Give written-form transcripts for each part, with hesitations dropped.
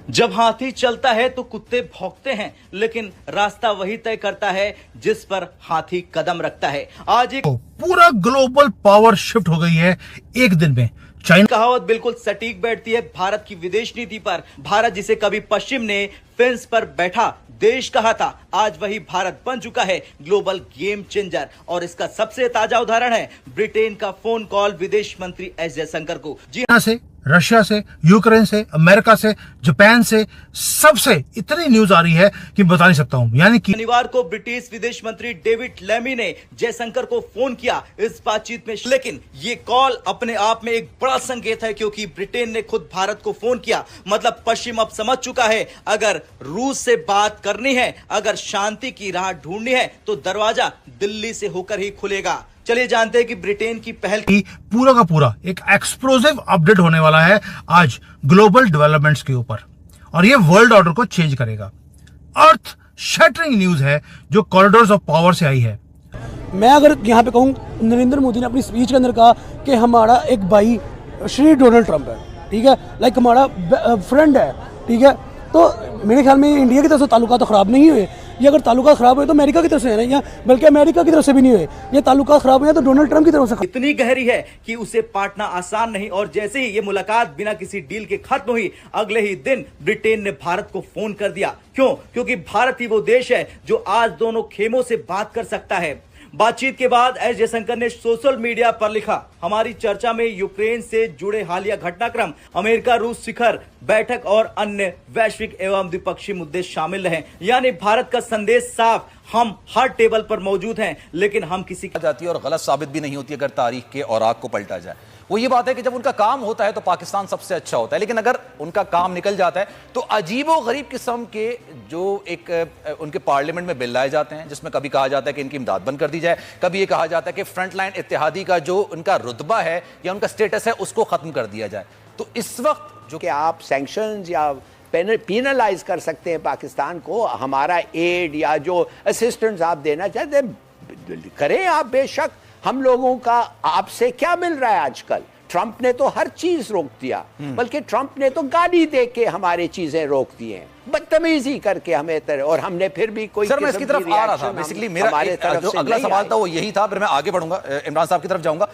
जब हाथी चलता है तो कुत्ते भौंकते हैं, लेकिन रास्ता वही तय करता है जिस पर हाथी कदम रखता है। आज एक पूरा ग्लोबल पावर शिफ्ट हो गई है एक दिन में। चाइना कहावत बिल्कुल सटीक बैठती है भारत की विदेश नीति पर। भारत जिसे कभी पश्चिम ने फेंस पर बैठा देश कहा था, आज वही भारत बन चुका है ग्लोबल गेम चेंजर। और इसका सबसे ताजा उदाहरण है ब्रिटेन का फोन कॉल विदेश मंत्री एस जयशंकर को। जी से, रशिया से, यूक्रेन से, अमेरिका से, जापान से, सबसे इतनी न्यूज आ रही है कि बता नहीं सकता हूं। यानी कि शनिवार को ब्रिटिश विदेश मंत्री डेविड लेमी ने जयशंकर को फोन किया इस बातचीत में। लेकिन ये कॉल अपने आप में एक बड़ा संकेत है, क्योंकि ब्रिटेन ने खुद भारत को फोन किया। मतलब पश्चिम अब समझ चुका है, अगर रूस से बात करनी है, अगर शांति की राह ढूंढनी है, तो दरवाजा दिल्ली से होकर ही खुलेगा। चलिए जानते हैं कि ब्रिटेन की पहल की पूरा का पूरा एक एक्सप्लोसिव अपडेट होने वाला है आज ग्लोबल डेवलपमेंट्स के ऊपर, और ये वर्ल्ड ऑर्डर को चेंज करेगा। अर्थ शैटरिंग न्यूज है जो कॉरिडोर्स ऑफ पावर से आई है। मैं अगर यहाँ पे कहूँ, नरेंद्र मोदी ने अपनी स्पीच के अंदर कहा कि हमारा एक भाई श्री डोनाल्ड ट्रंप है, ठीक है, लाइक हमारा फ्रेंड है, ठीक है। तो मेरे ख्याल में इंडिया की तरफ से ताल्लुकात तो खराब नहीं हुए। ये अगर ताल्लुकात खराब हुए तो अमेरिका की तरफ से है ना, या बल्कि अमेरिका की तरफ से भी नहीं हुए। ये ताल्लुकात खराब हुए तो डोनाल्ड ट्रंप की तरफ से। इतनी गहरी है कि उसे पाटना आसान नहीं। और जैसे ही ये मुलाकात बिना किसी डील के खत्म हुई, अगले ही दिन ब्रिटेन ने भारत को फोन कर दिया। क्यों? क्योंकि भारत ही वो देश है जो आज दोनों खेमों से बात कर सकता है। बातचीत के बाद एस जयशंकर ने सोशल मीडिया पर लिखा, हमारी चर्चा में यूक्रेन से जुड़े हालिया घटनाक्रम, अमेरिका रूस शिखर बैठक और अन्य वैश्विक एवं द्विपक्षीय मुद्दे शामिल रहे। यानी भारत का संदेश साफ, हम हर टेबल पर मौजूद हैं, लेकिन हम किसी की जाती है और गलत साबित भी नहीं होती अगर तारीख के औराक को पलटा जाए। वो ये बात है कि जब उनका काम होता है तो पाकिस्तान सबसे अच्छा होता है, लेकिन अगर उनका काम निकल जाता है तो अजीबो गरीब किस्म के जो एक उनके पार्लियामेंट में बिल लाए जाते हैं, जिसमें कभी कहा जाता है कि इनकी इमदाद बंद कर दी जाए, कभी ये कहा जाता है कि फ्रंट लाइन इत्तेहादी का जो उनका रुतबा है या उनका स्टेटस है उसको खत्म कर दिया जाए। तो इस वक्त जो कि आप सैंक्शंस या पेनलाइज कर सकते हैं पाकिस्तान को, हमारा एड या जो असिस्टेंस आप देना चाहते हैं करें आप, बेशक। हम लोगों का आपसे क्या मिल रहा है आजकल? ट्रंप ने तो हर चीज रोक दिया, बल्कि ट्रंप ने तो गाड़ी दे के हमारी चीजें रोक दी हैं, बदतमीजी करके हमें और हमने फिर भी कोई। सर मैं इसकी तरफ आ रहा था, बेसिकली मेरा जो अगला सवाल था वो यही था, फिर मैं आगे बढ़ूंगा, इमरान साहब की तरफ जाऊंगा।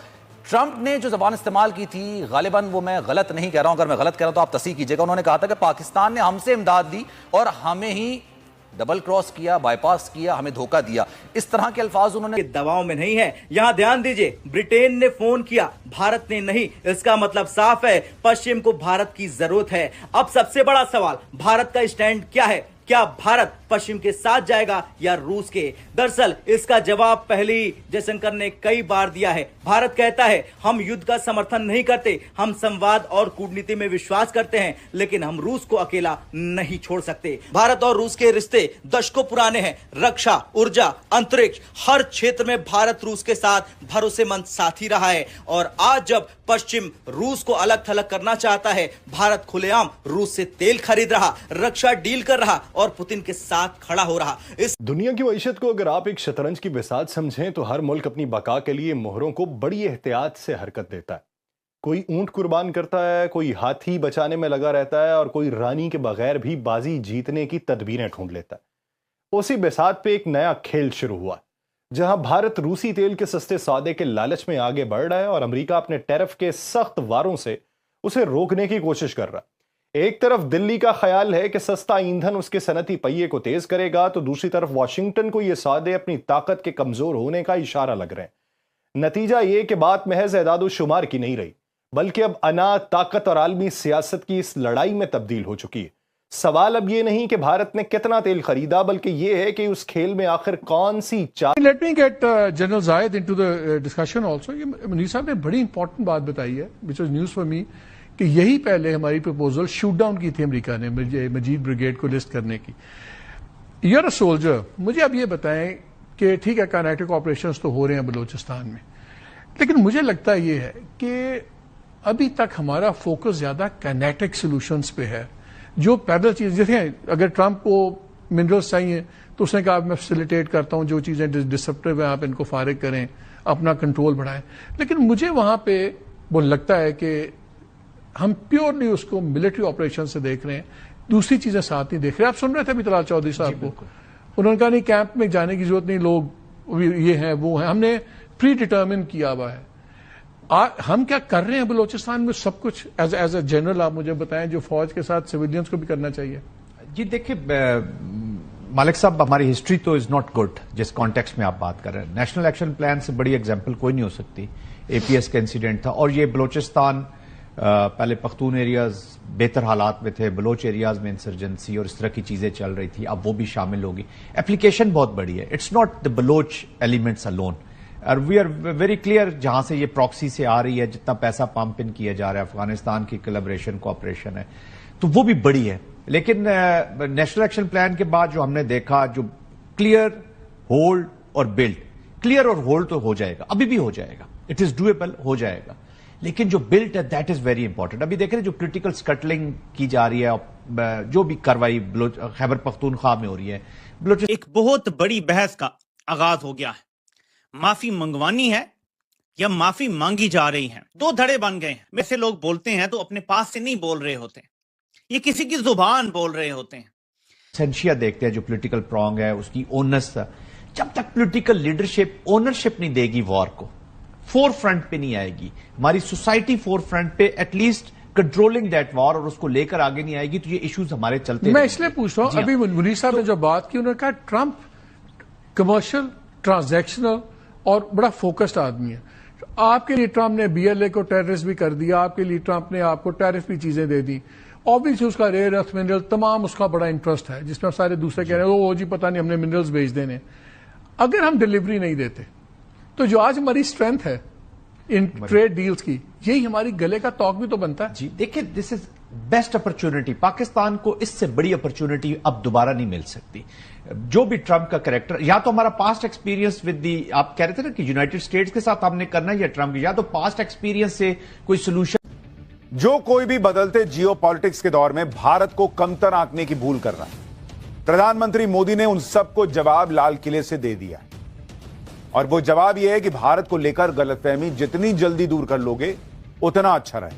ट्रंप ने जो जबान इस्तेमाल की थी, गालिबन वो मैं गलत नहीं कह रहा हूं, अगर मैं गलत कह रहा हूं तो आप तस्दीक कीजिएगा, उन्होंने कहा था कि पाकिस्तान ने हमसे इमदाद दी और हमें ही डबल क्रॉस किया, बाईपास किया, हमें धोखा दिया। इस तरह के अल्फाज उन्होंने दबाव में नहीं है। यहां ध्यान दीजिए, ब्रिटेन ने फोन किया, भारत ने नहीं। इसका मतलब साफ है, पश्चिम को भारत की जरूरत है। अब सबसे बड़ा सवाल, भारत का स्टैंड क्या है? क्या भारत पश्चिम के साथ जाएगा या रूस के? दरअसल इसका जवाब पहले ही जयशंकर ने कई बार दिया है। भारत कहता है, हम युद्ध का समर्थन नहीं करते, हम संवाद और कूटनीति में विश्वास करते हैं, लेकिन हम रूस को अकेला नहीं छोड़ सकते। भारत और रूस के रिश्ते दशकों पुराने हैं। रक्षा, ऊर्जा, अंतरिक्ष, हर क्षेत्र में भारत रूस के साथ भरोसेमंद साथी रहा है। और आज जब पश्चिम रूस को अलग थलग करना चाहता है, भारत खुलेआम रूस से तेल खरीद रहा, रक्षा डील कर रहा और पुतिन के साथ खड़ा हो रहा। इस दुनिया की मईशत को अगर आप एक शतरंज की बिसात समझें तो हर मुल्क अपनी बका के लिए मोहरों को बड़ी एहतियात से हरकत देता है। कोई ऊंट कुर्बान करता है, कोई हाथी बचाने में लगा रहता है और कोई रानी के बगैर भी बाजी जीतने की तदबीरें ढूंढ लेता है। उसी बिसात पे एक नया खेल शुरू हुआ, जहां भारत रूसी तेल के सस्ते सौदे के लालच में आगे बढ़ रहा है और अमेरिका अपने टैरिफ के सख्त वारों से उसे रोकने की कोशिश कर रहा है। एक तरफ दिल्ली का ख्याल है कि सस्ता ईंधन उसके सनती पहिए को तेज करेगा, तो दूसरी तरफ वॉशिंगटन को यह सौदे अपनी ताकत के कमजोर होने का इशारा लग रहे हैं। नतीजा यह कि बात महज एदाद शुमार की नहीं रही, बल्कि अब अना, ताकत और आलमी सियासत की इस लड़ाई में तब्दील हो चुकी है। सवाल अब ये नहीं कि भारत ने कितना तेल खरीदा, बल्कि यह है कि उस खेल में आखिर कौन सी चाल। लेट मी गेट जनरल जायद इनटू द डिस्कशन आल्सो। ये मुनीर साहब ने बड़ी इंपॉर्टेंट बात बताई है, which was news for me, कि यही पहले हमारी प्रपोजल शूट डाउन की थी अमेरिका ने मजीद ब्रिगेड को लिस्ट करने की। यू आर अ सोल्जर, मुझे अब ये बताएं कि ठीक है काइनेटिक ऑपरेशंस तो हो रहे हैं बलूचिस्तान में, लेकिन मुझे लगता ये है कि अभी तक हमारा फोकस ज्यादा काइनेटिक सॉल्यूशंस पे है। जो पैदल चीज, जैसे अगर ट्रंप को मिनरल्स चाहिए तो उसने कहा मैं फैसिलिटेट करता हूं, जो चीजें डिसरप्टिव है आप इनको फारिग करें, अपना कंट्रोल बढ़ाएं। लेकिन मुझे वहां पे वो लगता है कि हम प्योरली उसको मिलिट्री ऑपरेशन से देख रहे हैं, दूसरी चीजें साथ नहीं देख रहे। आप सुन रहे थे अभी तलाल चौधरी साहब को, उन्होंने कहा नहीं कैंप में जाने की जरूरत नहीं, लोग ये हैं वो हैं, हमने प्री डिटर्मिन किया हुआ है। हम क्या कर रहे हैं बलूचिस्तान में? सब कुछ एज ए जनरल आप मुझे बताएं, जो फौज के साथ सिविलियंस को भी करना चाहिए। जी देखिए मालिक साहब, हमारी हिस्ट्री तो इज नॉट गुड जिस कॉन्टेक्स्ट में आप बात कर रहे हैं। नेशनल एक्शन प्लान से बड़ी एग्जांपल कोई नहीं हो सकती। एपीएस का इंसिडेंट था, और ये बलूचिस्तान पहले पख्तून एरियाज बेहतर हालात में थे, बलोच एरियाज में इंसर्जेंसी और इस तरह की चीजें चल रही थी, अब वो भी शामिल होगी। एप्लीकेशन बहुत बड़ी है, it's not the Baloch elements alone. और वी आर वेरी क्लियर, जहां से ये प्रॉक्सी से आ रही है, जितना पैसा पंप इन किया जा रहा है, अफगानिस्तान की कोलैबोरेशन कोऑपरेशन है, तो वो भी बड़ी है। लेकिन नेशनल एक्शन प्लान के बाद जो हमने देखा, जो क्लियर, होल्ड और बिल्ड, क्लियर और होल्ड तो हो जाएगा, अभी भी हो जाएगा, इट इज डूएबल, हो जाएगा, लेकिन जो बिल्ट है दैट इज वेरी इंपॉर्टेंट। अभी देख रहे हैं जो क्रिटिकल स्कटलिंग की जा रही है, जो भी कार्रवाई खैबर पख्तूनख्वा में हो रही है, एक बहुत बड़ी बहस का आगाज हो गया है। माफी मंगवानी है या माफी मांगी जा रही है, दो धड़े बन गए हैं। वैसे लोग बोलते हैं तो अपने पास से नहीं बोल रहे होते, ये किसी की जुबान बोल रहे होते हैं। सेंशिया देखते हैं जो पॉलिटिकल प्रॉन्ग है, उसकी ओनर्स, जब तक पॉलिटिकल लीडरशिप ओनरशिप नहीं देगी वॉर को, फोर फ्रंट पे नहीं आएगी, हमारी सोसाइटी फोर फ्रंट पे एटलीस्ट कंट्रोलिंग दैट वॉर और उसको लेकर आगे नहीं आएगी, तो ये इश्यूज हमारे चलते। मैं इसलिए पूछ रहा हूं, अभी मुनीर साहब ने जो बात की, उन्होंने कहा ट्रंप कमर्शियल, ट्रांजैक्शनल और बड़ा फोकस्ड आदमी है। आपके लिए ट्रंप ने बीएलए को टेररिस्ट भी कर दिया, आपके लिए ट्रंप ने आपको टैरिफ भी चीजें दे दी। ऑब्वियसली उसका रेयर अर्थ मिनरल तमाम उसका बड़ा इंटरेस्ट है, जिसमें सारे दूसरे कह रहे हैं वो जी पता नहीं हमने मिनरल्स बेच देने। अगर हम डिलीवरी नहीं देते तो जो आज हमारी स्ट्रेंथ है इन ट्रेड डील्स की, यही हमारी गले का तौक भी तो बनता है। जी देखिए, this is best opportunity. Pakistan को इससे बड़ी अपॉर्चुनिटी अब दोबारा नहीं मिल सकती। जो भी ट्रंप का कैरेक्टर, या तो हमारा पास्ट एक्सपीरियंस विद दी, आप कह रहे थे ना कि यूनाइटेड स्टेट्स के साथ हमने करना, या ट्रंप, या तो पास्ट एक्सपीरियंस से कोई सोल्यूशन। जो कोई भी बदलते जियोपॉलिटिक्स के दौर में भारत को कमतर आंकने की भूल कर रहा है, प्रधानमंत्री मोदी ने उन सबको जवाब लाल किले से दे दिया। और वो जवाब यह है कि भारत को लेकर गलतफहमी जितनी जल्दी दूर कर लोगे उतना अच्छा रहे।